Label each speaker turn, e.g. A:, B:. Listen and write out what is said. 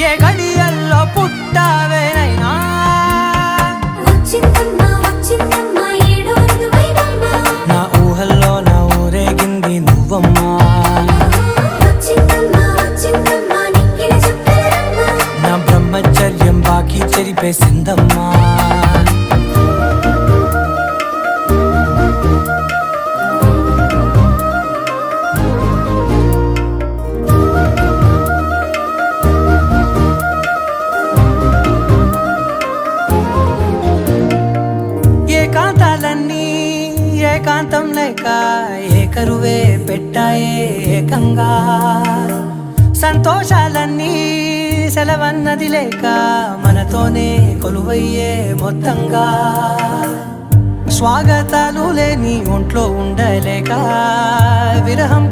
A: ఏ గడియల్లో పుట్టావేనైనా నా ఊహల్లో నా ఊరేగింది నువ్వమ్మా నా బ్రహ్మచర్యం బాకీ చెరిపేసిందమ్మా ఏకాంతాలన్నీ ఏకాంతం లేక ఏకరువే పెట్టాయే ఏకంగా సంతోషాలన్నీ సెలవన్నది లేక మనతోనే కొలువయ్యే మొత్తంగా స్వాగతాలు లేని ఒంట్లో ఉండలేక విరహం